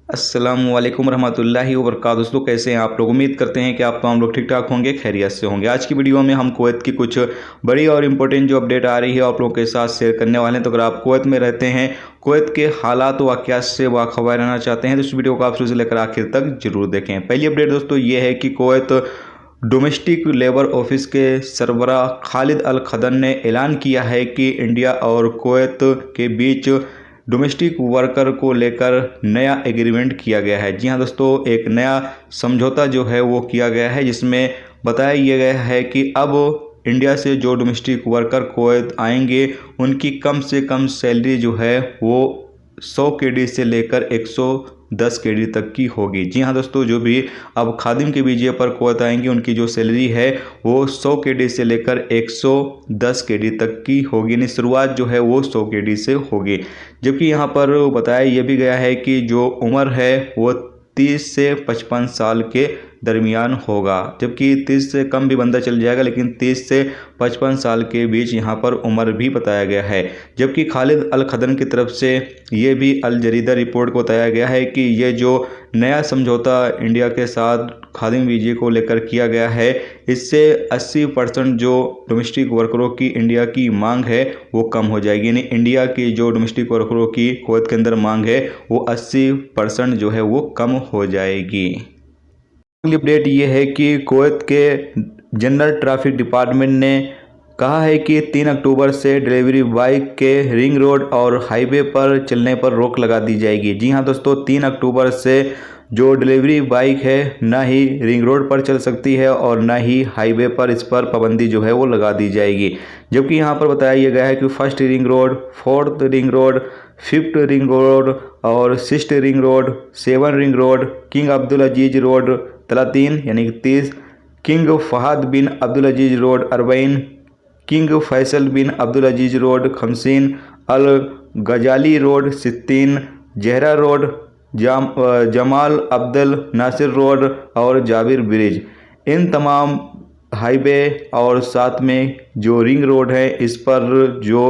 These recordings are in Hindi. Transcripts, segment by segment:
अस्सलामुअलैकुम रहमतुल्लाहि व बरकातहू। दोस्तों कैसे हैं आप लोग। उम्मीद करते हैं कि आप तमाम लोग ठीक ठाक होंगे, खैरियत से होंगे। आज की वीडियो में हम कुवैत की कुछ बड़ी और इम्पोर्टेंट जो अपडेट आ रही है आप लोगों के साथ शेयर करने वाले हैं। तो अगर आप कुवैत में रहते हैं, कुवैत के हालात वाक़यात से बाखबर रहना चाहते हैं तो इस वीडियो को आप शुरू से लेकर आखिर तक जरूर देखें। पहली अपडेट दोस्तों ये है कि कुवैत डोमेस्टिक लेबर ऑफिस के सरबराह खालिद अल खदन ने ऐलान किया है कि इंडिया और कुवैत के बीच डोमेस्टिक वर्कर को लेकर नया एग्रीमेंट किया गया है। जी हाँ दोस्तों, एक नया समझौता जो है वो किया गया है, जिसमें बताया ये गया है कि अब इंडिया से जो डोमेस्टिक वर्कर कुवैत आएंगे उनकी कम से कम सैलरी जो है वो 100 केडी से लेकर 110 केडी तक की होगी। जी हाँ दोस्तों, जो भी अब खादिम के वीज़े पर कुवैत आएंगे उनकी जो सैलरी है वो 100 केडी से लेकर 110 केडी तक की होगी, यानी शुरुआत जो है वो 100 केडी से होगी। जबकि यहाँ पर बताया यह भी गया है कि जो उम्र है वो 30 से 55 साल के दरमियान होगा, जबकि 30 से कम भी बंदा चल जाएगा, लेकिन 30 से 55 साल के बीच यहाँ पर उम्र भी बताया गया है। जबकि खालिद अल खदन की तरफ से ये भी अल जरीदा रिपोर्ट को बताया गया है कि ये जो नया समझौता इंडिया के साथ खादिम वीज़े को लेकर किया गया है, इससे 80% जो डोमेस्टिक वर्करों की इंडिया की मांग है वो कम हो जाएगी। यानी इंडिया की जो डोमेस्टिक वर्करों की कुवैत के अंदर मांग है वो 80% जो है वो कम हो जाएगी। अगली अपडेट ये है कि कुवैत के जनरल ट्रैफिक डिपार्टमेंट ने कहा है कि 3 अक्टूबर से डिलीवरी बाइक के रिंग रोड और हाईवे पर चलने पर रोक लगा दी जाएगी। जी हाँ दोस्तों, 3 अक्टूबर से जो डिलीवरी बाइक है ना ही रिंग रोड पर चल सकती है और ना ही हाईवे पर, इस पर पाबंदी जो है वो लगा दी जाएगी। जबकि यहाँ पर बताया यह गया है कि 1st ring road, 4th ring road, 5th ring road और 6th ring road, 7 ring road, king Abdul Aziz road 30 यानी 30, king Fahd bin Abdul Aziz road 40, king Faisal bin Abdul Aziz road 50, Al Ghazali road 60, Zahra road, Jamal Abdul Nasser road और जाबिर ब्रिज, इन तमाम हाईवे और साथ में जो रिंग रोड है इस पर जो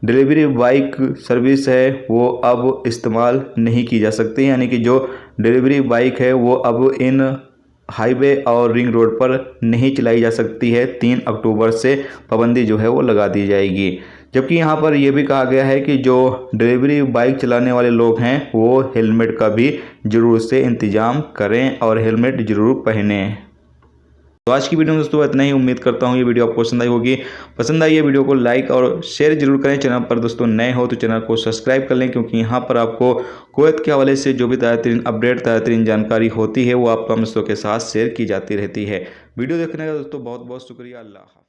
डिलीवरी बाइक सर्विस है वो अब इस्तेमाल नहीं की जा सकती। यानी कि जो डिलीवरी बाइक है वो अब इन हाईवे और रिंग रोड पर नहीं चलाई जा सकती है। 3 अक्टूबर से पाबंदी जो है वो लगा दी जाएगी। जबकि यहाँ पर यह भी कहा गया है कि जो डिलीवरी बाइक चलाने वाले लोग हैं वो हेलमेट का भी ज़रूर से इंतज़ाम करें और हेलमेट ज़रूर पहनें। तो आज की वीडियो में दोस्तों इतना ही। उम्मीद करता हूँ ये वीडियो आपको पसंद आई होगी। पसंद आई ये वीडियो को लाइक और शेयर जरूर करें। चैनल पर दोस्तों नए हो तो चैनल को सब्सक्राइब कर लें, क्योंकि यहाँ पर आपको कुवैत के हवाले से जो भी ताज़ा तरीन अपडेट, ताज़ा तरीन जानकारी होती है वो आप दोस्तों के साथ शेयर की जाती रहती है। वीडियो देखने का दोस्तों बहुत बहुत शुक्रिया। अल्लाह हाफ़िज़।